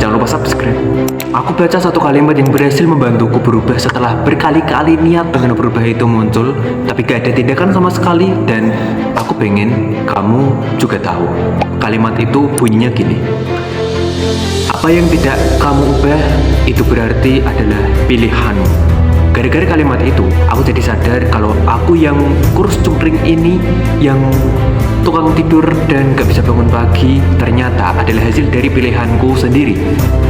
jangan lupa subscribe. Aku baca satu kalimat yang berhasil membantuku berubah setelah berkali-kali niat pengen berubah itu muncul, tapi gak ada tindakan sama sekali, dan aku pengen kamu juga tahu. Kalimat itu bunyinya gini: apa yang tidak kamu ubah itu berarti adalah pilihanmu. Gara-gara kalimat itu, aku jadi sadar kalau aku yang kurus cungkring ini, yang tukang tidur dan gak bisa bangun pagi, ternyata adalah hasil dari pilihanku sendiri.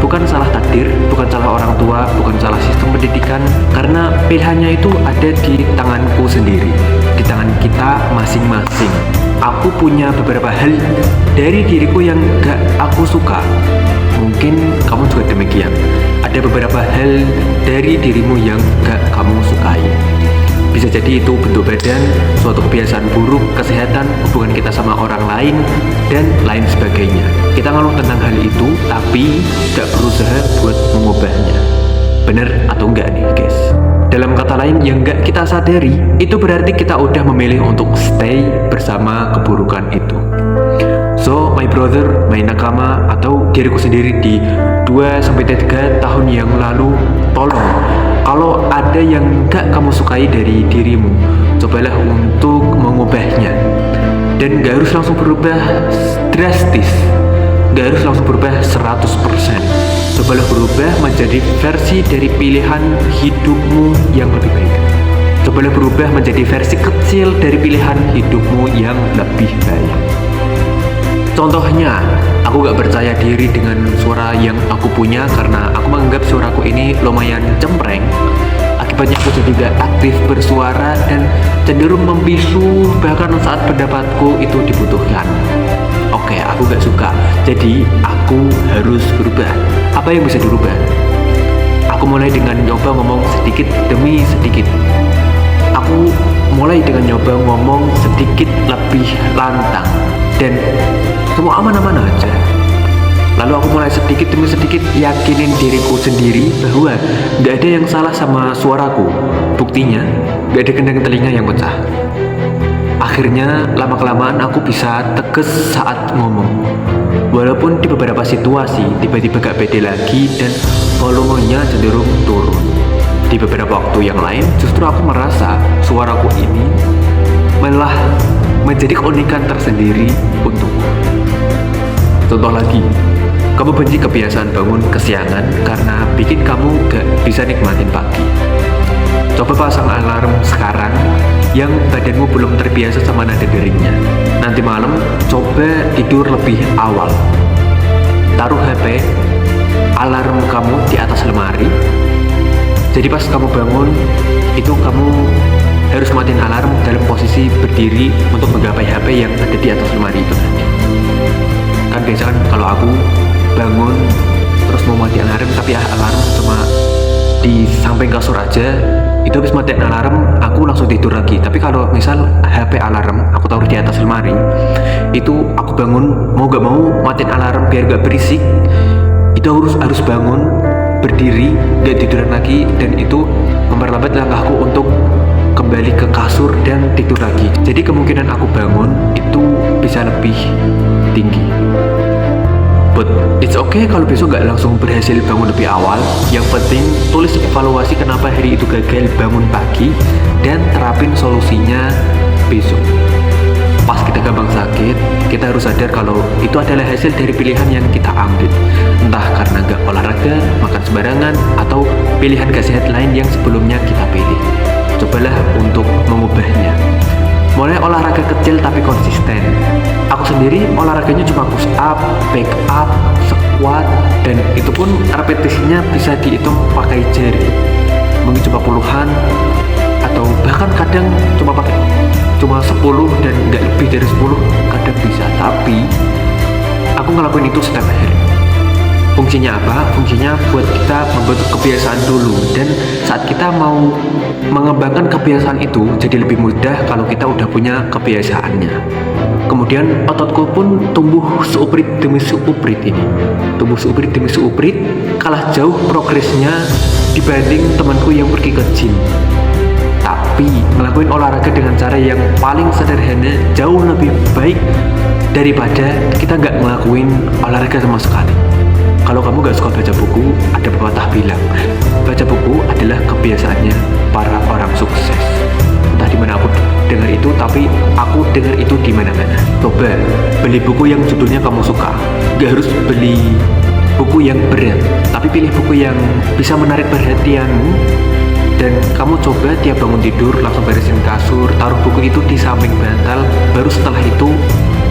Bukan salah takdir, bukan salah orang tua, bukan salah sistem pendidikan, karena pilihannya itu ada di tanganku sendiri, di tangan kita masing-masing. Aku punya beberapa hal dari diriku yang gak aku suka. Mungkin kamu juga demikian. Ada beberapa hal dari dirimu yang gak kamu sukai. Bisa jadi itu bentuk badan, suatu kebiasaan buruk, kesehatan, hubungan kita sama orang lain, dan lain sebagainya. Kita ngeluh tentang hal itu, tapi gak berusaha buat mengubahnya. Bener atau enggak nih guys? Dalam kata lain, yang gak kita sadari, itu berarti kita udah memilih untuk stay bersama keburukan itu. So, my brother, my nakama, atau diriku sendiri di 2-3 tahun yang lalu, tolong, kalau ada yang gak kamu sukai dari dirimu, cobalah untuk mengubahnya. Dan gak harus langsung berubah drastis, gak harus langsung berubah 100%. Cobalah berubah menjadi versi dari pilihan hidupmu yang lebih baik. Cobalah berubah menjadi versi kecil dari pilihan hidupmu yang lebih baik. Contohnya, aku gak percaya diri dengan suara yang aku punya karena aku menganggap suaraku ini lumayan cempreng. Akibatnya aku jadi gak aktif bersuara dan cenderung membisu bahkan saat pendapatku itu dibutuhkan. Oke, aku gak suka, jadi aku harus berubah. Apa yang bisa dirubah? Aku mulai dengan nyoba ngomong sedikit demi sedikit. Aku mulai dengan nyoba ngomong sedikit lebih lantang, dan semua aman-aman aja. Lalu aku mulai sedikit demi sedikit yakinin diriku sendiri bahwa gak ada yang salah sama suaraku. Buktinya, gak ada kendang telinga yang pecah. Akhirnya, lama-kelamaan aku bisa tegas saat ngomong. Walaupun di beberapa situasi tiba-tiba gak pede lagi dan volumenya cenderung turun. Di beberapa waktu yang lain, justru aku merasa suaraku ini malah menjadi keunikan tersendiri untukku. Contoh lagi, kamu benci kebiasaan bangun kesiangan karena bikin kamu gak bisa nikmatin pagi. Coba pasang alarm sekarang yang badanmu belum terbiasa sama nada deringnya. Nanti malam, coba tidur lebih awal. Taruh HP, alarm kamu di atas lemari. Jadi pas kamu bangun, itu kamu harus matiin alarm dalam posisi berdiri untuk menggapai HP yang ada di atas lemari itu tadi. Kan biasa kan kalau aku bangun terus mau matiin alarm tapi alarm cuma di samping kasur aja, itu habis matiin alarm aku langsung tidur lagi. Tapi kalau misal HP alarm aku taruh di atas lemari, itu aku bangun mau gak mau matiin alarm biar gak berisik, itu harus bangun berdiri gak tiduran lagi, dan itu memperlambat langkahku untuk kembali ke kasur dan tidur lagi. Jadi kemungkinan aku bangun itu bisa lebih tinggi. But it's okay kalau besok gak langsung berhasil bangun lebih awal. Yang penting tulis evaluasi kenapa hari itu gagal bangun pagi dan terapin solusinya besok. Pas kita gampang sakit, kita harus sadar kalau itu adalah hasil dari pilihan yang kita ambil. Entah karena gak olahraga, makan sembarangan, atau pilihan gak sehat lain yang sebelumnya kita pilih. Cobalah untuk mengubahnya. Mulai olahraga kecil tapi konsisten. Aku sendiri olahraganya cuma push up, back up, squat, dan itu pun repetisinya bisa dihitung pakai jari. Mungkin cuma puluhan, atau bahkan kadang cuma 10 dan nggak lebih dari 10 kadang bisa. Tapi aku ngelakuin itu setiap hari. Fungsinya apa? Fungsinya buat kita membentuk kebiasaan dulu, dan saat kita mau mengembangkan kebiasaan itu jadi lebih mudah kalau kita udah punya kebiasaannya. Kemudian ototku pun tumbuh seuprit demi seuprit ini. Tumbuh seuprit demi seuprit, kalah jauh progresnya dibanding temanku yang pergi ke gym. Tapi ngelakuin olahraga dengan cara yang paling sederhana jauh lebih baik daripada kita nggak ngelakuin olahraga sama sekali. Kalau kamu gak suka baca buku, ada pepatah bilang, baca buku adalah kebiasaannya para orang sukses. Entah di mana aku dengar itu, tapi aku dengar itu di mana-mana. Coba beli buku yang judulnya kamu suka. Gak harus beli buku yang berat, tapi pilih buku yang bisa menarik perhatianmu. Dan kamu coba tiap bangun tidur langsung beresin kasur, taruh buku itu di samping bantal, baru setelah itu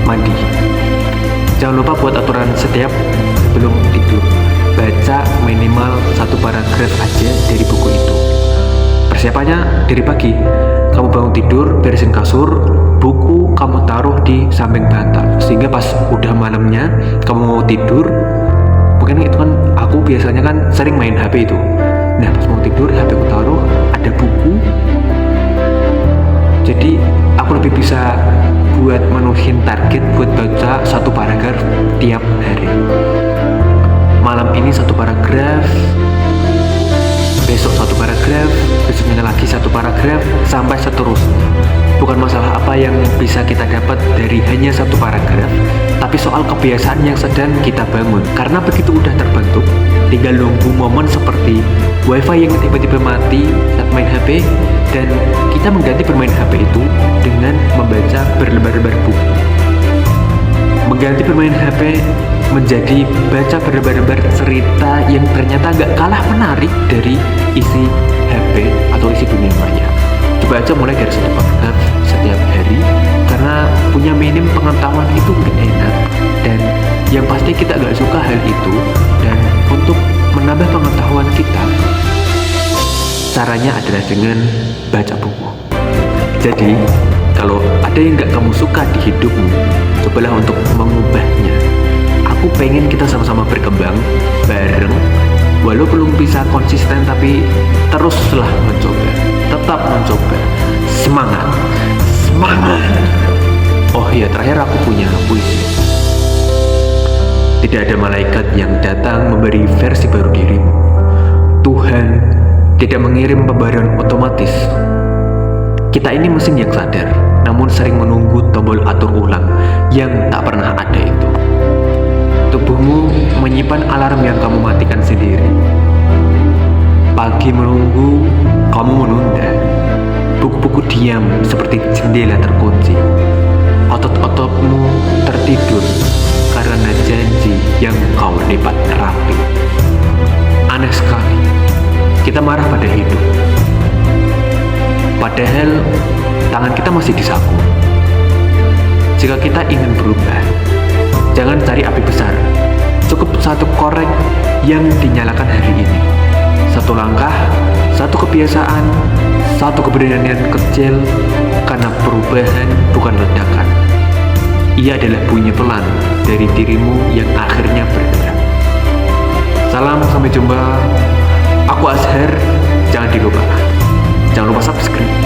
mandi. Jangan lupa buat aturan setiap sebelum tidur, baca minimal 1 paragraf aja dari buku itu. Persiapannya dari pagi, kamu bangun tidur, beresin kasur, buku kamu taruh di samping bantal, sehingga pas udah malamnya kamu mau tidur, mungkin itu kan aku biasanya kan sering main HP itu. Nah pas mau tidur, HP aku taruh, ada buku, jadi aku lebih bisa buat menuhin target buat baca 1 paragraf tiap hari. Malam ini 1 paragraf, besok 1 paragraf, besoknya lagi 1 paragraf, sampai seterusnya. Bukan masalah apa yang bisa kita dapat dari hanya 1 paragraf, tapi soal kebiasaan yang sedang kita bangun. Karena begitu udah terbentuk, tinggal nunggu momen seperti wifi yang tiba-tiba mati saat main HP, dan kita mengganti bermain HP itu dengan membaca berlembar-lembar buku. Mengganti bermain HP menjadi baca berlembar-lembar cerita yang ternyata gak kalah menarik dari isi HP atau isi dunia maya. Coba aja mulai dari 1 paragraf setiap hari, karena punya minim pengetahuan itu gak enak, dan yang pasti kita gak suka hal itu. Dan untuk menambah pengetahuan kita, caranya adalah dengan baca buku. Jadi kalau ada yang gak kamu suka di hidupmu, cobalah untuk mengubahnya. Aku pengen kita sama-sama berkembang bareng, walau belum bisa konsisten, tapi teruslah mencoba, tetap mencoba, semangat, semangat. Oh iya, terakhir aku punya puisi. Tidak ada malaikat yang datang memberi versi baru dirimu. Tuhan tidak mengirim pembaruan otomatis. Kita ini mesin yang sadar, namun sering menunggu tombol atur ulang yang tak pernah ada itu. Tubuhmu menyimpan alarm yang kamu matikan sendiri. Pagi menunggu, kamu menunda. Buku-buku diam seperti jendela terkunci. Otot-ototmu tertidur karena janji yang kau lipat rapi. Aneh sekali, kita marah pada hidup, padahal tangan kita masih di saku. Jika kita ingin berubah, jangan cari api besar. Cukup 1 korek yang dinyalakan hari ini. 1 langkah, 1 kebiasaan, 1 keberanian kecil, karena perubahan bukan ledakan. Ia adalah bunyi pelan dari dirimu yang akhirnya bergerak. Salam, sampai jumpa. Aku Azhar. Jangan lupa subscribe.